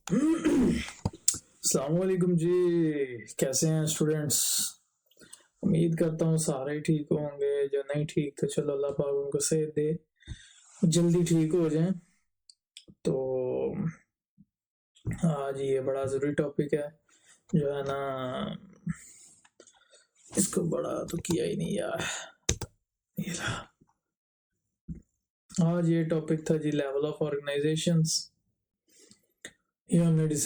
अस्सलाम वालेकुम जी। कैसे हैं स्टूडेंट्स? उम्मीद करता हूँ सारे ठीक होंगे। जो नहीं ठीक तो चलो अल्लाह पाक उनको सेहत दे, जल्दी ठीक हो जाएं। तो आज ये बड़ा ज़रूरी टॉपिक है, जो है ना, इसको बड़ा तो किया ही नहीं यार। ये रहा। आज ये टॉपिक था जी, लेवल ऑफ ऑर्गेनाइजेशंस। ये हमने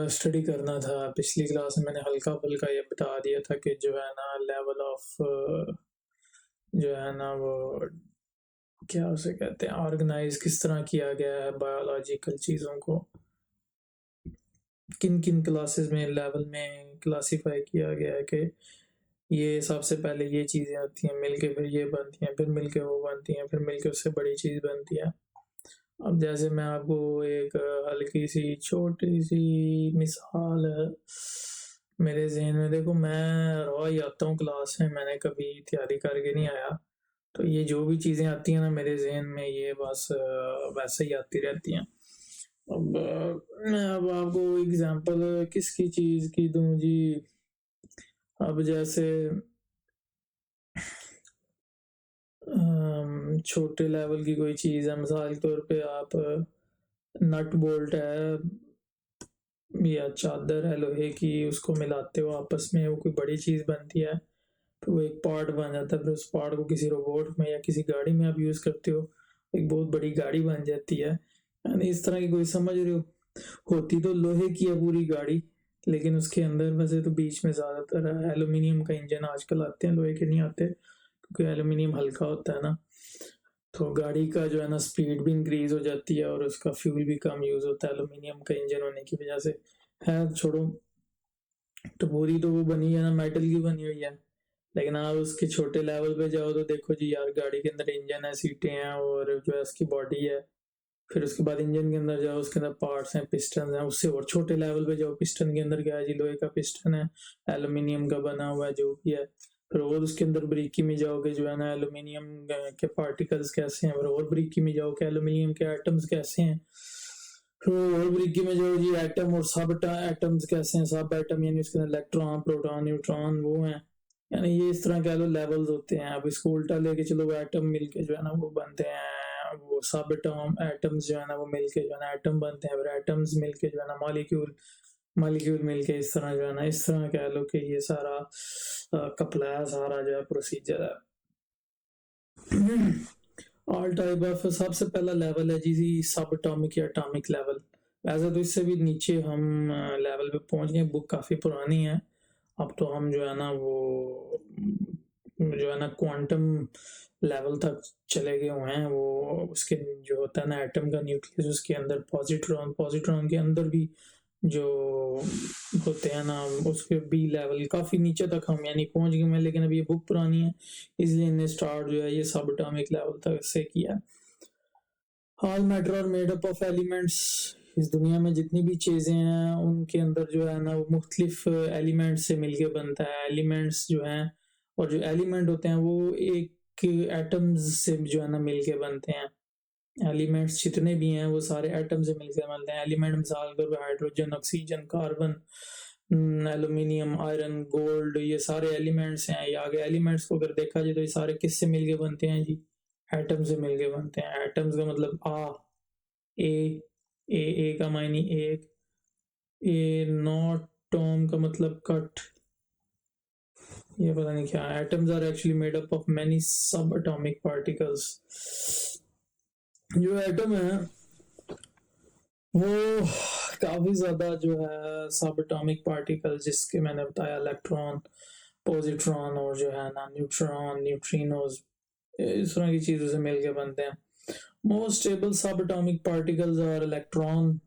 स्टडी करना था। पिछली क्लास में मैंने हल्का फुल्का ये बता दिया था कि जो है ना लेवल ऑफ, जो है ना वो क्या उसे कहते हैं, ऑर्गेनाइज किस तरह किया गया है बायोलॉजिकल चीज़ों को, किन किन क्लासेस में लेवल में क्लासिफाई किया गया है कि ये सबसे पहले ये चीज़ें आती हैं, मिलके फिर ये बनती हैं, फिर मिलके वो बनती हैं, फिर मिलके उससे बड़ी चीज़ बनती है। अब जैसे मैं आपको एक हल्की सी छोटी सी मिसाल मेरे जहन में, देखो मैं रोज़ ही आता हूँ क्लास में, मैंने कभी तैयारी करके नहीं आया, तो ये जो भी चीज़ें आती हैं ना मेरे जहन में, ये बस वैसे ही आती रहती हैं। अब मैं अब आपको एग्जांपल किसकी चीज़ की दूं जी। अब जैसे छोटे लेवल की कोई चीज़ है, मिसाल के तौर पे आप नट बोल्ट है या चादर है लोहे की, उसको मिलाते हो आपस में, वो कोई बड़ी चीज़ बनती है, तो वो एक पार्ट बन जाता है। फिर उस पार्ट को किसी रोबोट में या किसी गाड़ी में आप यूज़ करते हो, एक बहुत बड़ी गाड़ी बन जाती है। यानी इस तरह की कोई, समझ रहे हो, होती तो लोहे की है पूरी गाड़ी, लेकिन उसके अंदर वैसे तो बीच में ज़्यादातर एल्यूमिनियम का इंजन आजकल आते हैं, लोहे के नहीं आते, क्योंकि एल्यूमिनियम हल्का होता है ना, तो गाड़ी का जो है ना स्पीड भी इंक्रीज हो जाती है और उसका फ्यूल भी कम यूज होता है एल्यूमिनियम का इंजन होने की वजह से। है छोड़ो, तो पूरी तो वो बनी है ना, मेटल की बनी हुई है, लेकिन आप उसके छोटे लेवल पे जाओ तो देखो जी यार, गाड़ी के अंदर इंजन है, सीटें हैं और जो है उसकी बॉडी है। फिर उसके बाद इंजन के अंदर जाओ, उसके अंदर पार्ट्स हैं, पिस्टन हैं। उससे और छोटे लेवल पे जाओ, पिस्टन के अंदर क्या है जी, लोहे का पिस्टन है, एल्यूमिनियम का बना हुआ है जो भी है। फिर और उसके अंदर बारीकी में जाओगे, जो है ना एल्यूमिनियम के पार्टिकल्स कैसे हैं, फिर और बारीकी में जाओ कि एल्यूमिनियम के एटम्स कैसे हैं। फिर और बारीकी में जाओ जी, एटम और सब एटम्स कैसे हैं, सब एटम यानी उसके अंदर इलेक्ट्रॉन, प्रोटॉन, न्यूट्रॉन वो हैं। यानी ये इस तरह कह लो लेवल्स होते हैं। अब इसको उल्टा लेके चलो, वो एटम मिलके जो है ना वो बनते हैं, वो सब एटम एटम्स जो है ना वो मिलके जो है ना एटम बनते हैं, फिर एटम्स मिलके जो है ना मॉलिक्यूल, मॉलिक्यूल मिलके इस तरह जो है ना, इस तरह कह लो कि ये सारा कपला है, सारा जो है प्रोसीजर है। ऑल टाइप ऑफ, सबसे पहला लेवल है जी सब एटॉमिक या एटॉमिक लेवल। वैसे तो इससे भी नीचे हम लेवल पे पहुंच गए, बुक काफी पुरानी है। अब तो हम जो है ना वो जो है ना क्वांटम लेवल तक चले गए हुए हैं। वो उसके जो होता है ना एटम का न्यूक्लियस, उसके अंदर पॉजिट्रॉन, पॉजिट्रॉन के अंदर भी जो होते हैं ना, उसके बी लेवल काफी नीचे तक हम यानी पहुंच गए हैं, लेकिन अब ये बुक पुरानी है इसलिए इन्हें स्टार्ट जो है ये सब एटॉमिक लेवल तक से किया। All matter are made up of elements. इस दुनिया में जितनी भी चीजें हैं उनके अंदर जो है ना वो मुख्तलिफ एलिमेंट्स से मिलके बनता है। एलिमेंट्स जो हैं, और जो एलिमेंट होते हैं वो एक एटम्स से जो है ना मिलके बनते हैं। एलिमेंट्स जितने भी हैं वो सारे एटम से मिलकर बनते हैं। एलिमेंट मिसाल के तौर पे hydrogen, oxygen, carbon, aluminium, iron, gold, ये सारे एलिमेंट्स हैं। ये आगे एलिमेंट्स को अगर देखा जाए तो ये सारे किससे मिलके बनते हैं जी, एटम से मिलके बनते हैं। एटम्स का मतलब ए, ए का मायने एक, ए नॉट, टॉम का मतलब कट, ये पता नहीं क्या। Atoms are actually made up of many sub atomic particles. जो एटम है वो काफी ज्यादा जो है सब एटॉमिक पार्टिकल, जिसके मैंने बताया इलेक्ट्रॉन, पॉजिट्रॉन और जो है ना न्यूट्रॉन, न्यूट्रिनोज, इस तरह की चीजों से मिलके बनते हैं। मोस्ट स्टेबल सब एटॉमिक पार्टिकल्स और इलेक्ट्रॉन।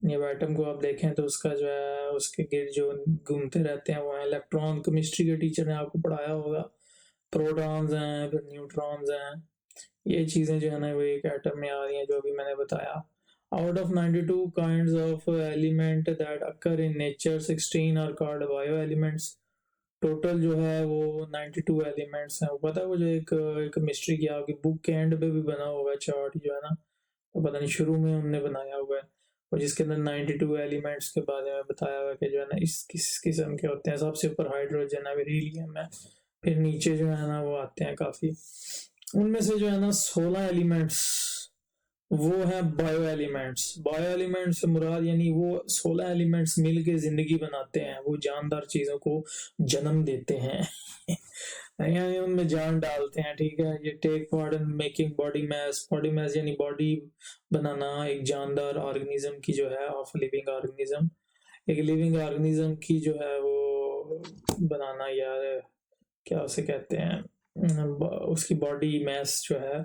ये एटम को आप देखें तो उसका जो है उसके गिर्द जो घूमते रहते हैं वो है इलेक्ट्रॉन। केमिस्ट्री के टीचर ने आपको पढ़ाया होगा। प्रोटॉन्स हैं, फिर न्यूट्रॉन्स हैं, ये चीजें जो है ना वो एक एटम में आ रही हैं, जो अभी मैंने बताया। Out of 92 kinds of element that occur in nature, 16 are called bio elements. Total जो है वो 92 एलिमेंट्स हैं। वो पता है, वो जो एक मिस्ट्री की आपकी बुक के एंड पे भी बना होगा चार्ट जो है ना, तो पता नहीं शुरू में हमने बनाया हुआ है। और जिसके अंदर 92 एलिमेंट्स के बारे में बताया हुआ कि जो है ना इस किस किस्म के होते हैं। सबसे ऊपर हाइड्रोजन है, फिर हीलियम है, फिर नीचे जो है ना वो आते हैं काफी। उनमें से जो है ना 16 एलिमेंट्स वो है बायो एलिमेंट्स। बायो एलिमेंट्स से मुराद यानी वो 16 एलिमेंट्स मिल के जिंदगी बनाते हैं, वो जानदार चीजों को जन्म देते हैं यानी उनमें जान डालते हैं, ठीक है। ये take part in making body mass. Body mass यानी बॉडी बनाना एक जानदार ऑर्गेनिज्म की जो है, ऑफ लिविंग ऑर्गेनिज्म, एक लिविंग ऑर्गेनिज्म की जो है वो बनाना, यार क्या उसे कहते हैं, उसकी बॉडी मास जो है,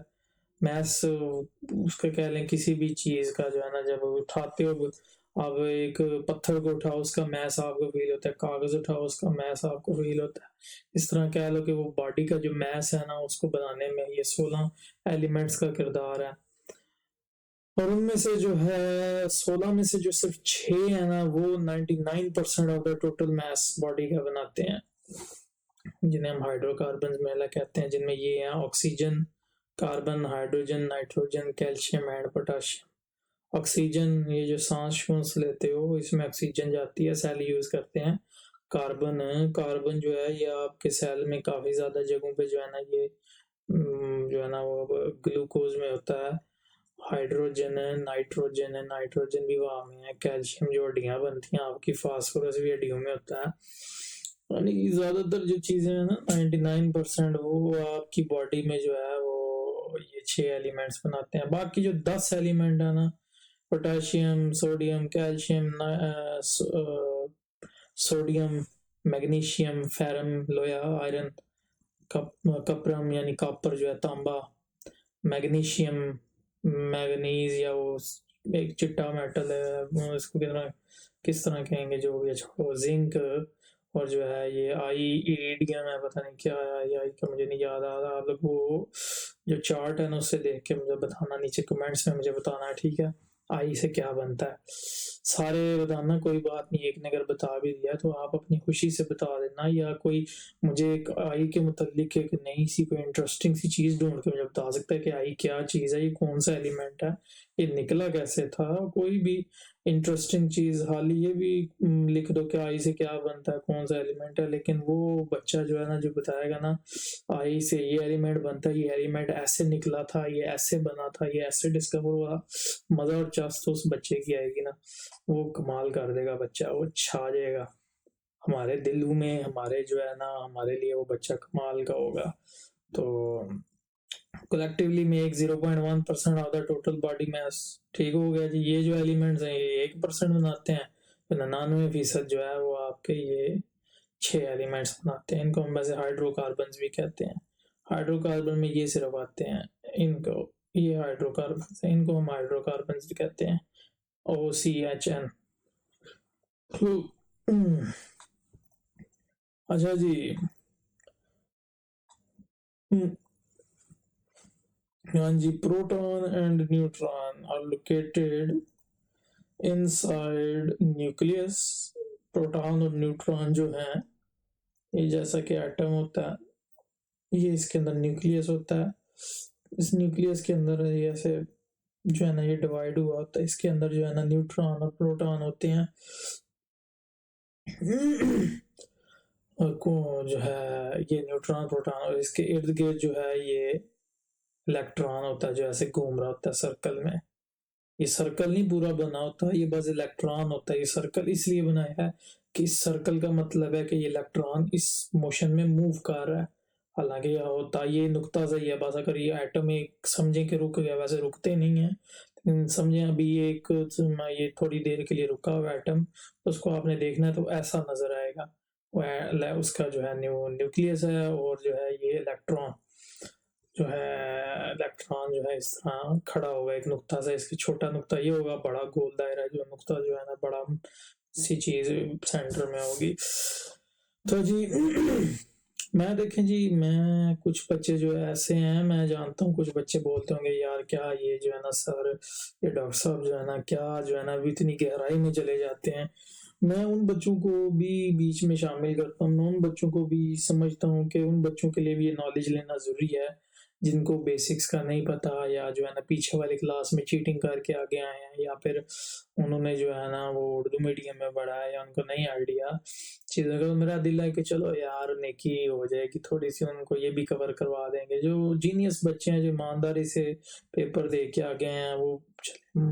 मास उसका कह लें किसी भी चीज का जो है ना, जब उठाते हो अब एक पत्थर को उठाओ उसका मास आपको फील होता है, कागज उठाओ उसका मास आपको फील होता है। इस तरह कह लो कि वो बॉडी का जो मास है ना उसको बनाने में ये 16 एलिमेंट्स का किरदार है। और उनमें से जो है 16 में से जो सिर्फ 6 है ना वो 99% of the total mass body का बनाते हैं, जिन्हें हम हाइड्रोकार्बन मेला कहते हैं, जिनमें ये हैं oxygen, carbon, hydrogen, nitrogen, calcium and potassium. Oxygen ये जो सांस लेते हो इसमें ऑक्सीजन जाती है, सेल यूज करते हैं। कार्बन कार्बन जो है ये आपके सेल में काफी ज्यादा जगहों पे जो है ना ये जो है ना वो ग्लूकोज में होता है। हाइड्रोजन है, नाइट्रोजन है, नाइट्रोजन भी वहां में है। कैल्शियम जो हड्डियां बनती हैं आपकी, फास्फोरस भी हड्डियों में होता है। यानी कि ज्यादातर जो चीजें हैं ना 99% वो आपकी बॉडी में जो है वो ये 6 एलिमेंट्स बनाते हैं। बाकी जो 10 एलिमेंट है ना, potassium, sodium, calcium, sodium, magnesium, ferrum, लोहा, आयरन, कपरम यानी कॉपर जो है, तांबा, मैग्नीशियम, मैग्नीज या वो एक चिट्टा मेटल है, इसको किस तरह कहेंगे जो भी, छोड़ो, जिंक, और जो है ये आई इरिडियम है, पता नहीं क्या है ये आई का मुझे नहीं याद आ रहा। आप लोग वो जो चार्ट है ना उससे देख के मुझे बताना, नीचे कमेंट्स में मुझे बताना है, ठीक है, आई से क्या बनता है। सारे बताना, कोई बात नहीं, एक ने अगर बता भी दिया तो आप अपनी खुशी से बता देना, या कोई मुझे एक आई के मुतालिक एक नई सी कोई इंटरेस्टिंग सी चीज ढूंढ के मुझे बता सकता है कि आई क्या चीज है, ये कौन सा एलिमेंट है, ये निकला कैसे था, कोई भी इंटरेस्टिंग चीज। हाल ये भी लिख दो कि आई से क्या बनता है, कौन सा एलिमेंट है, लेकिन वो बच्चा जो है ना जो बताएगा ना आई से ये एलिमेंट बनता है, ये एलिमेंट ऐसे निकला था, ये ऐसे बना था, ये ऐसे डिस्कवर हुआ, मजा और चास्त तो उस बच्चे की आएगी ना, वो कमाल कर देगा बच्चा, वो छा जाएगा हमारे दिलों में, हमारे जो है ना हमारे लिए वो बच्चा कमाल का होगा। तो कलेक्टिवली में एक 0.1% of the total body mass, ठीक हो गया जी। ये जो एलिमेंट्स हैं ये 1% बनाते हैं, तो 99% जो है वो आपके ये 6 एलिमेंट्स बनाते हैं। इनको हम वैसे हाइड्रोकार्बन भी कहते हैं। हाइड्रोकार्बन में ये सिर्फ आते हैं, इनको ये हाइड्रोकार्बन, इनको हम हाइड्रोकार्बन भी कहते हैं, OCHN। अच्छा जी, हाँ जी, proton and neutron are located inside nucleus. Proton और न्यूट्रॉन जो है ये जैसा कि एटम होता है, ये इसके अंदर न्यूक्लियस होता है। इस न्यूक्लियस के अंदर ऐसे जो है ना ये डिवाइड हुआ होता है, इसके अंदर जो है ना न्यूट्रॉन और प्रोटॉन होते हैं। और को जो है ये न्यूट्रॉन प्रोटॉन, और इसके इर्द गिर्द जो है ये इलेक्ट्रॉन होता है जो ऐसे घूम रहा होता है सर्कल में। ये सर्कल नहीं पूरा बना होता, ये बस इलेक्ट्रॉन होता है। ये सर्कल इसलिए बनाया है कि इस सर्कल का मतलब है कि ये इलेक्ट्रॉन इस मोशन में मूव कर रहा है। हालांकि यह होता ये नुक्ता सही है, बस अगर ये एटम एक समझे कि रुक गया, वैसे रुकते नहीं है, लेकिन समझे अभी ये एक ये थोड़ी देर के लिए रुका हुआ एटम, उसको आपने देखना है तो ऐसा नजर आएगा। वह उसका जो है न्यूक्लियस है, और जो है ये इलेक्ट्रॉन जो है, इलेक्ट्रॉन जो है इस तरह खड़ा होगा एक नुक्ता से, इसकी छोटा नुक्ता ये होगा, बड़ा गोल दायरा जो नुक्ता जो है ना बड़ा सी चीज सेंटर में होगी। तो जी मैं देखें जी, मैं कुछ बच्चे जो ऐसे हैं, मैं जानता हूँ कुछ बच्चे बोलते होंगे यार क्या ये जो है ना सर, ये डॉक्टर साहब जो है ना क्या जो है ना अभी इतनी गहराई में चले जाते हैं। मैं उन बच्चों को भी बीच में शामिल करता हूँ, मैं उन बच्चों को भी समझता हूँ कि उन बच्चों के लिए भी ये नॉलेज लेना जरूरी है जिनको बेसिक्स का नहीं पता या जो है ना पीछे वाली क्लास में चीटिंग करके आगे आए हैं या फिर उन्होंने जो है ना वो उर्दू मीडियम में पढ़ा है या उनको नहीं आइडिया चीज़ों का, तो मेरा दिल है कि चलो यार नेकी हो जाएगी थोड़ी सी, उनको ये भी कवर करवा देंगे। जो जीनियस बच्चे हैं जो ईमानदारी से पेपर दे के आगे हैं वो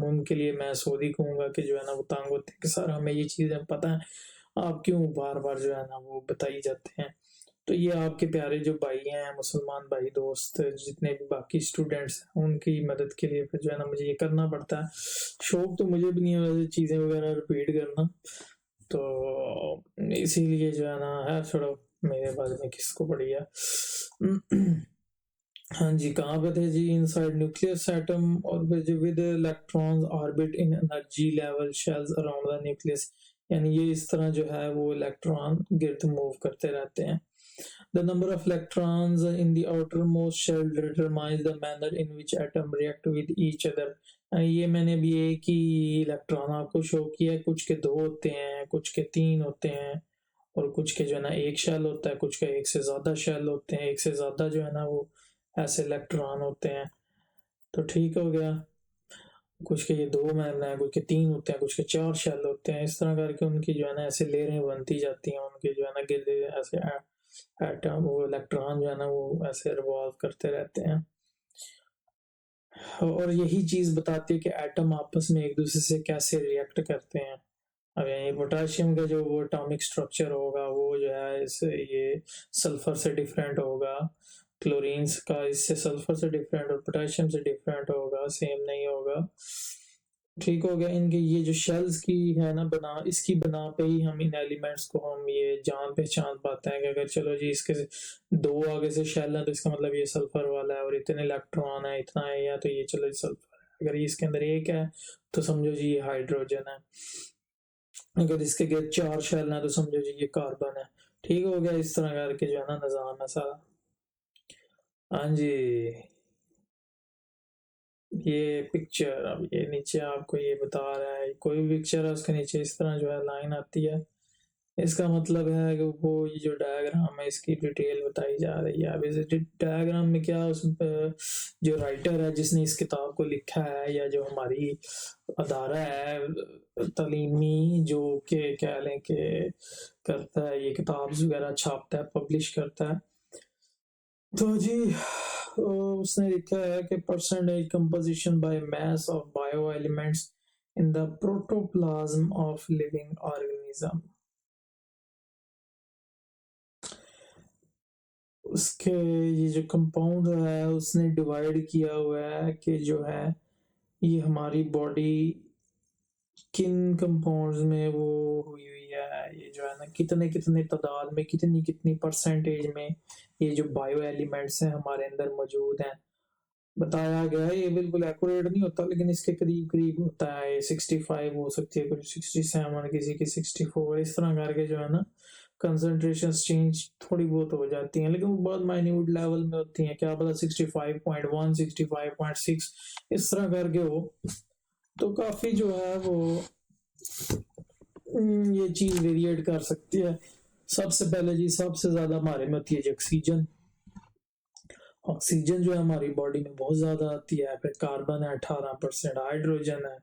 उनके लिए मैं सऊदी कहूँगा कि जो है ना वो तंग होते हैं कि सर हमें ये चीज़ें पता है, आप क्यों बार बार जो है ना वो बताई जाते हैं। तो ये आपके प्यारे जो भाई हैं मुसलमान भाई दोस्त जितने भी बाकी स्टूडेंट्स हैं उनकी मदद के लिए फिर जो है ना मुझे ये करना पड़ता है। शौक तो मुझे भी नहीं है वैसे चीज़ें वगैरह रिपीट करना, तो इसीलिए जो है ना है छोड़ो, मेरे बारे में किसको पड़ी है। हाँ जी, कहाँ पे थे जी? इनसाइड न्यूक्लियस एटम और with electrons orbit in energy level shells around the nucleus, यानी ये इस तरह जो है वो इलेक्ट्रॉन गिर्द मूव करते रहते हैं। The number of electrons in the outermost shell determines the manner in which atom react with each other। ये मैंने भी एक ही इलेक्ट्रॉन आपको शो किया, कुछ के 2 होते हैं, कुछ के 3 होते हैं और कुछ के जो है ना एक शेल होता है, कुछ के एक से ज़्यादा शेल होते हैं, एक से ज़्यादा जो है ना वो ऐसे इलेक्ट्रॉन होते हैं। तो ठीक हो गया, कुछ के ये 2 मैन है, कुछ के 3 होते हैं, कुछ के 4 शेल होते हैं। इस तरह करके उनकी जो है ना ऐसे लेयरें बनती जाती हैं, उनके जो है ना गिर्द ऐसे एटम वो इलेक्ट्रॉन जो है ना वो ऐसे रिवॉल्व करते रहते हैं। और यही चीज़ बताती है कि एटम आपस में एक दूसरे से कैसे रिएक्ट करते हैं। अब यही पोटेशियम का जो वो एटॉमिक स्ट्रक्चर होगा वो जो है इस ये सल्फर से डिफरेंट होगा, क्लोरीन्स का इससे सल्फर से डिफरेंट और पोटेशियम से डिफरेंट होगा, सेम नहीं होगा। ठीक हो गया। इनके ये जो शेल्स की है ना बना, इसकी बना पे ही हम इन एलिमेंट्स को हम ये जान पहचान पाते हैं कि अगर चलो जी इसके 2 आगे से शेल है तो इसका मतलब ये सल्फर वाला है और इतने इलेक्ट्रॉन है इतना है, या तो ये चलो सल्फर है। अगर इसके अंदर एक है तो समझो जी ये हाइड्रोजन है, अगर इसके 4 शेल है तो समझो जी ये कार्बन है। ठीक हो गया, इस तरह करके जो है ना निजाम है सारा। हाँ जी, ये पिक्चर अब ये नीचे आपको ये बता रहा है, कोई भी पिक्चर है उसके नीचे इस तरह जो है लाइन आती है, इसका मतलब है कि वो ये जो डायग्राम है इसकी डिटेल बताई जा रही है। अब इस डायग्राम में क्या उस जो राइटर है जिसने इस किताब को लिखा है या जो हमारी अदारा है तालीमी जो के कह लें कि करता है ये किताब वगैरह छापता है पब्लिश करता है, तो जी उसने लिखा है कि percentage composition by mass of bio elements in the protoplasm of living organism. उसके ये जो कंपाउंड है उसने डिवाइड किया हुआ है कि जो है ये हमारी बॉडी किन कंपाउंड्स में वो हुई हुई है, ये जो है ना कितने कितने तादाद में कितनी कितनी परसेंटेज में ये जो बायो एलिमेंट्स हैं हमारे अंदर मौजूद हैं बताया गया है। ये बिल्कुल एक्यूरेट नहीं होता लेकिन इसके करीब करीब होता है। 65 हो सकती है, कुछ 67, किसी की 64, इस तरह करके जो है ना कंसंट्रेशन चेंज थोड़ी बहुत हो जाती हैं लेकिन वो बहुत माइन्यूट लेवल में होती हैं, क्या पता 65.1 65.6 इस तरह करके हो। तो काफी जो है वो ये चीज वेरिएट कर सकती है। सबसे पहले जी सबसे ज्यादा हमारे में होती है ऑक्सीजन। ऑक्सीजन जो है हमारी बॉडी में बहुत ज्यादा आती है, फिर कार्बन है 18%, हाइड्रोजन है,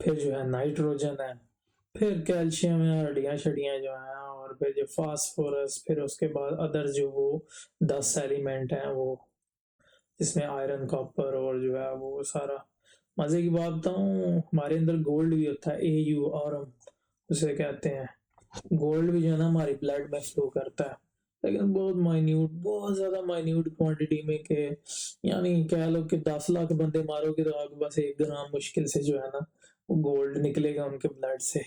फिर जो है नाइट्रोजन है, फिर कैल्शियम है, हड्डियां शड्डियां जो है, और फिर जो फास्फोरस, फिर उसके बाद अदर जो वो 10 एलिमेंट हैं वो जिसमें आयरन कॉपर और जो है वो सारा। मजे की बात बताऊं हमारे अंदर गोल्ड भी होता है, AU और हम उसे कहते हैं गोल्ड भी जो है ना हमारी ब्लड में फ्लो करता है लेकिन बहुत माइन्यूट, बहुत ज्यादा माइन्यूट क्वांटिटी में के, यानी कह लो कि 10 लाख बंदे मारोगे तो आपके पास 1 ग्राम मुश्किल से जो है ना वो गोल्ड निकलेगा उनके ब्लड से।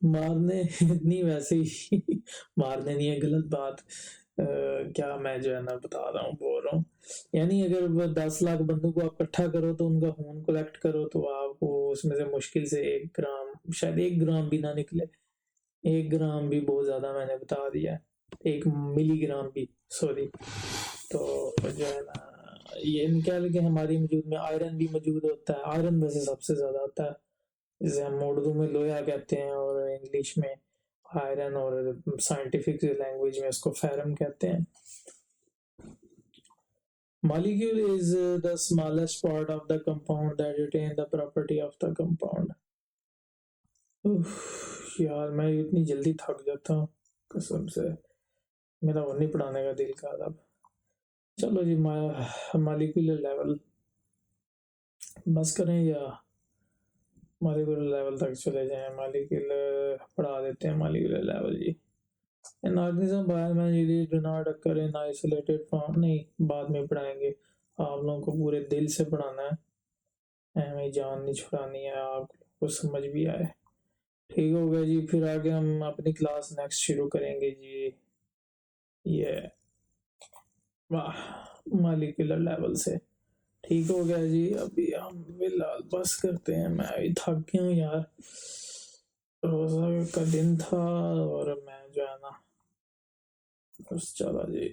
मारने नहीं वैसे ही मारने नहीं है गलत बात। क्या मैं जो है ना बता रहा हूँ बोल रहा हूँ, यानी अगर 10 लाख बंदों को आप इकट्ठा करो तो उनका खून कलेक्ट करो तो आपको उसमें से मुश्किल से 1 ग्राम, शायद 1 ग्राम भी ना निकले। 1 ग्राम भी बहुत ज्यादा मैंने बता दिया, 1 मिलीग्राम भी, सॉरी। तो जो है ना ये कह लगे हमारी वजूद में आयरन भी मौजूद होता है, आयरन वैसे सबसे ज्यादा होता है, जिसे हम उर्दू में लोहा कहते हैं और इंग्लिश में आयरन और साइंटिफिक लैंग्वेज में उसको फेरम कहते हैं। Molecule is the smallest part of the compound that retain the property of the compound. यार मैं इतनी जल्दी थक जाता हूँ कसम से, मेरा और नहीं पढ़ाने का दिल का अब। चलो जी मॉलिक्यूलर लेवल बस करें या मॉलिक्यूलर लेवल तक चले जाएं? मॉलिक्यूलर पढ़ा देते हैं, मॉलिक्यूलर लेवल जी। An organism biologically do not occur in isolated form। नहीं, बाद में पढ़ाएंगे, आप लोगों को पूरे दिल से पढ़ाना है, हमें जान नहीं छुड़ानी है, आपको समझ भी आए। ठीक हो गया जी, फिर आगे हम अपनी क्लास नेक्स्ट शुरू करेंगे जी। ये वाह मॉलिक्यूलर लेवल से ठीक हो गया जी। अभी हम फिलहाल बस करते हैं, मैं अभी थक गया हूँ यार, रोजा का दिन था और मैं जो है ना बस चला जी।